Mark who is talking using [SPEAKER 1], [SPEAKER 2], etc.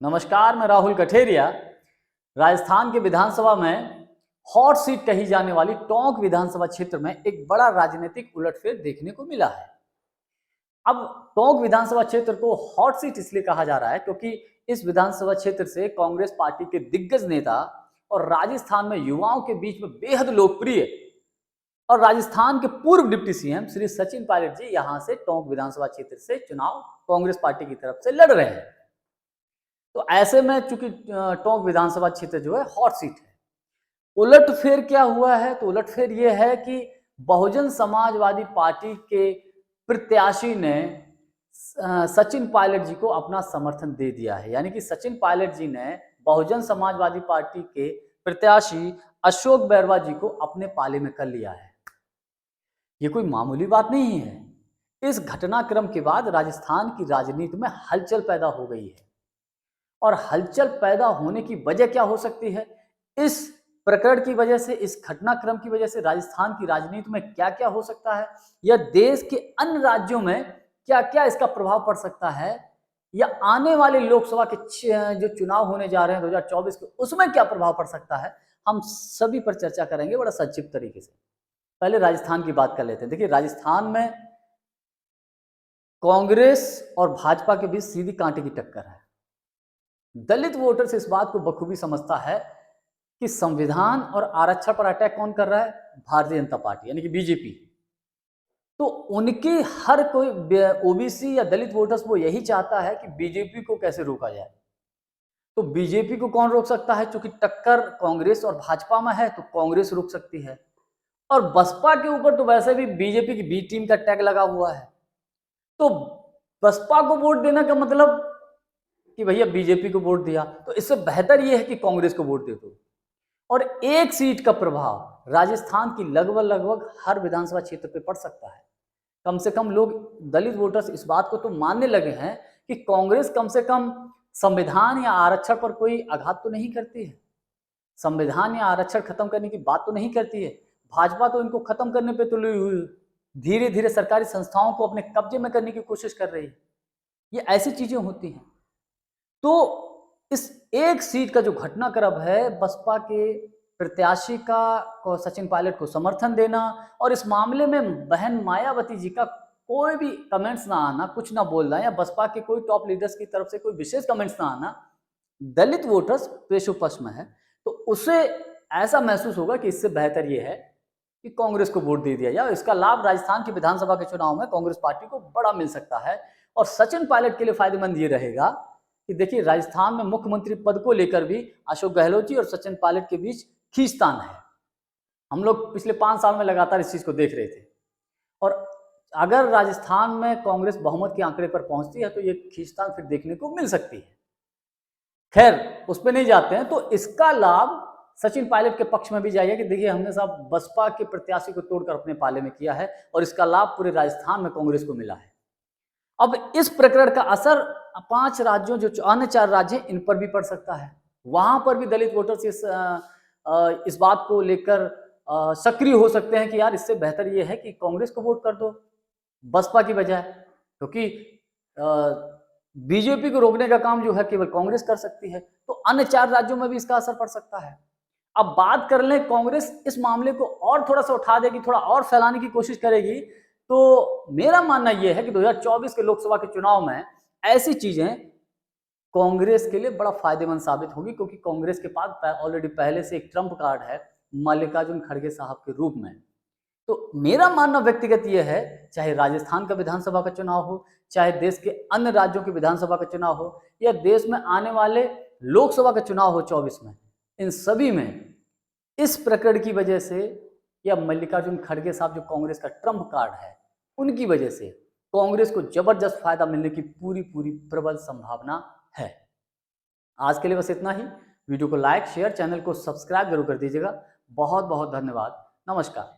[SPEAKER 1] नमस्कार, मैं राहुल कठेरिया। राजस्थान के विधानसभा में हॉट सीट कही जाने वाली टोंक विधानसभा क्षेत्र में एक बड़ा राजनीतिक उलटफेर देखने को मिला है। अब टोंक विधानसभा क्षेत्र को हॉट सीट इसलिए कहा जा रहा है क्योंकि इस विधानसभा क्षेत्र से कांग्रेस पार्टी के दिग्गज नेता और राजस्थान में युवाओं के बीच में बेहद लोकप्रिय और राजस्थान के पूर्व डिप्टी सीएम श्री सचिन पायलट जी यहां से टोंक विधानसभा क्षेत्र से चुनाव कांग्रेस पार्टी की तरफ से लड़ रहे हैं। तो ऐसे में चूंकि टोंक विधानसभा क्षेत्र जो है हॉट सीट है, उलटफेर क्या हुआ है? तो उलटफेर यह है कि बहुजन समाजवादी पार्टी के प्रत्याशी ने सचिन पायलट जी को अपना समर्थन दे दिया है। यानी कि सचिन पायलट जी ने बहुजन समाजवादी पार्टी के प्रत्याशी अशोक बैरवा जी को अपने पाले में कर लिया है। ये कोई मामूली बात नहीं है। इस घटनाक्रम के बाद राजस्थान की राजनीति में हलचल पैदा हो गई है। और हलचल पैदा होने की वजह क्या हो सकती है? इस प्रकरण की वजह से, इस घटनाक्रम की वजह से राजस्थान की राजनीति में क्या क्या हो सकता है, या देश के अन्य राज्यों में क्या क्या इसका प्रभाव पड़ सकता है, या आने वाले लोकसभा के जो चुनाव होने जा रहे हैं 2024 के, उसमें क्या प्रभाव पड़ सकता है, हम सभी पर चर्चा करेंगे बड़ा संक्षिप्त तरीके से। पहले राजस्थान की बात कर लेते हैं। देखिए, राजस्थान में कांग्रेस और भाजपा के बीच सीधी कांटे की टक्कर है। दलित वोटर्स इस बात को बखूबी समझता है कि संविधान और आरक्षण पर अटैक कौन कर रहा है? भारतीय जनता पार्टी यानी कि बीजेपी। तो उनके हर कोई ओबीसी या दलित वोटर्स वो यही चाहता है कि बीजेपी को कैसे रोका जाए। तो बीजेपी को कौन रोक सकता है? क्योंकि टक्कर कांग्रेस और भाजपा में है तो कांग्रेस रोक सकती है। और बसपा के ऊपर तो वैसे भी बीजेपी की बी टीम का टैग लगा हुआ है। तो बसपा को वोट देने का मतलब कि भैया बीजेपी को वोट दिया, तो इससे बेहतर यह है कि कांग्रेस को वोट दे दो। और एक सीट का प्रभाव राजस्थान की लगभग हर विधानसभा क्षेत्र पे पड़ सकता है। कम से कम लोग, दलित वोटर्स इस बात को तो मानने लगे हैं कि कांग्रेस कम से कम संविधान या आरक्षण पर कोई आघात तो नहीं करती है, संविधान या आरक्षण खत्म करने की बात तो नहीं करती है। भाजपा तो इनको खत्म करने पे तो धीरे धीरे सरकारी संस्थाओं को अपने कब्जे में करने की कोशिश कर रही है। ये ऐसी चीजें होती हैं। तो इस एक सीट का जो घटनाक्रम है, बसपा के प्रत्याशी का को सचिन पायलट को समर्थन देना और इस मामले में बहन मायावती जी का कोई भी कमेंट्स ना आना, कुछ ना बोलना, या बसपा के कोई टॉप लीडर्स की तरफ से कोई विशेष कमेंट्स ना आना, दलित वोटर्स पेशोपक्ष में है। तो उसे ऐसा महसूस होगा कि इससे बेहतर यह है कि कांग्रेस को वोट दे दिया जाए। इसका लाभ राजस्थान के विधानसभा के चुनाव में कांग्रेस पार्टी को बड़ा मिल सकता है। और सचिन पायलट के लिए फायदेमंद ये रहेगा कि देखिए, राजस्थान में मुख्यमंत्री पद को लेकर भी अशोक गहलोत जी और सचिन पायलट के बीच खींचतान है। हम लोग पिछले 5 साल में लगातार इस चीज को देख रहे थे। और अगर राजस्थान में कांग्रेस बहुमत के आंकड़े पर पहुंचती है तो ये खींचतान फिर देखने को मिल सकती है। खैर, उस पर नहीं जाते हैं। तो इसका लाभ सचिन पायलट के पक्ष में भी जाएगा कि देखिए, हमने साहब बसपा के प्रत्याशी को तोड़कर अपने पाले में किया है और इसका लाभ पूरे राजस्थान में कांग्रेस को मिला है। अब इस प्रकरण का असर 5 राज्यों, जो अन्य 4 राज्य, इन पर भी पड़ सकता है। वहां पर भी दलित वोटर्स इस बात को लेकर सक्रिय हो सकते हैं कि यार, इससे बेहतर यह है कि कांग्रेस को वोट कर दो बसपा की बजाय, क्योंकि बीजेपी को रोकने का काम जो है केवल कांग्रेस कर सकती है। तो अन्य 4 राज्यों में भी इसका असर पड़ सकता है। अब बात कर लें, कांग्रेस इस मामले को और थोड़ा सा उठा देगी, थोड़ा और फैलाने की कोशिश करेगी। तो मेरा मानना यह है कि 2024 के लोकसभा के चुनाव में ऐसी चीजें कांग्रेस के लिए बड़ा फायदेमंद साबित होगी, क्योंकि कांग्रेस के पास ऑलरेडी पहले से एक ट्रम्प कार्ड है मल्लिकार्जुन खड़गे साहब के रूप में। तो मेरा मानना व्यक्तिगत यह है, चाहे राजस्थान का विधानसभा का चुनाव हो, चाहे देश के अन्य राज्यों के विधानसभा का चुनाव हो, या देश में आने वाले लोकसभा का चुनाव हो 24 में, इन सभी में इस प्रकरण की वजह से, या मल्लिकार्जुन खड़गे साहब जो कांग्रेस का ट्रम्प कार्ड है, उनकी वजह से कांग्रेस को जबरदस्त फायदा मिलने की पूरी प्रबल संभावना है। आज के लिए बस इतना ही। वीडियो को लाइक, शेयर, चैनल को सब्सक्राइब जरूर कर दीजिएगा। बहुत बहुत धन्यवाद। नमस्कार।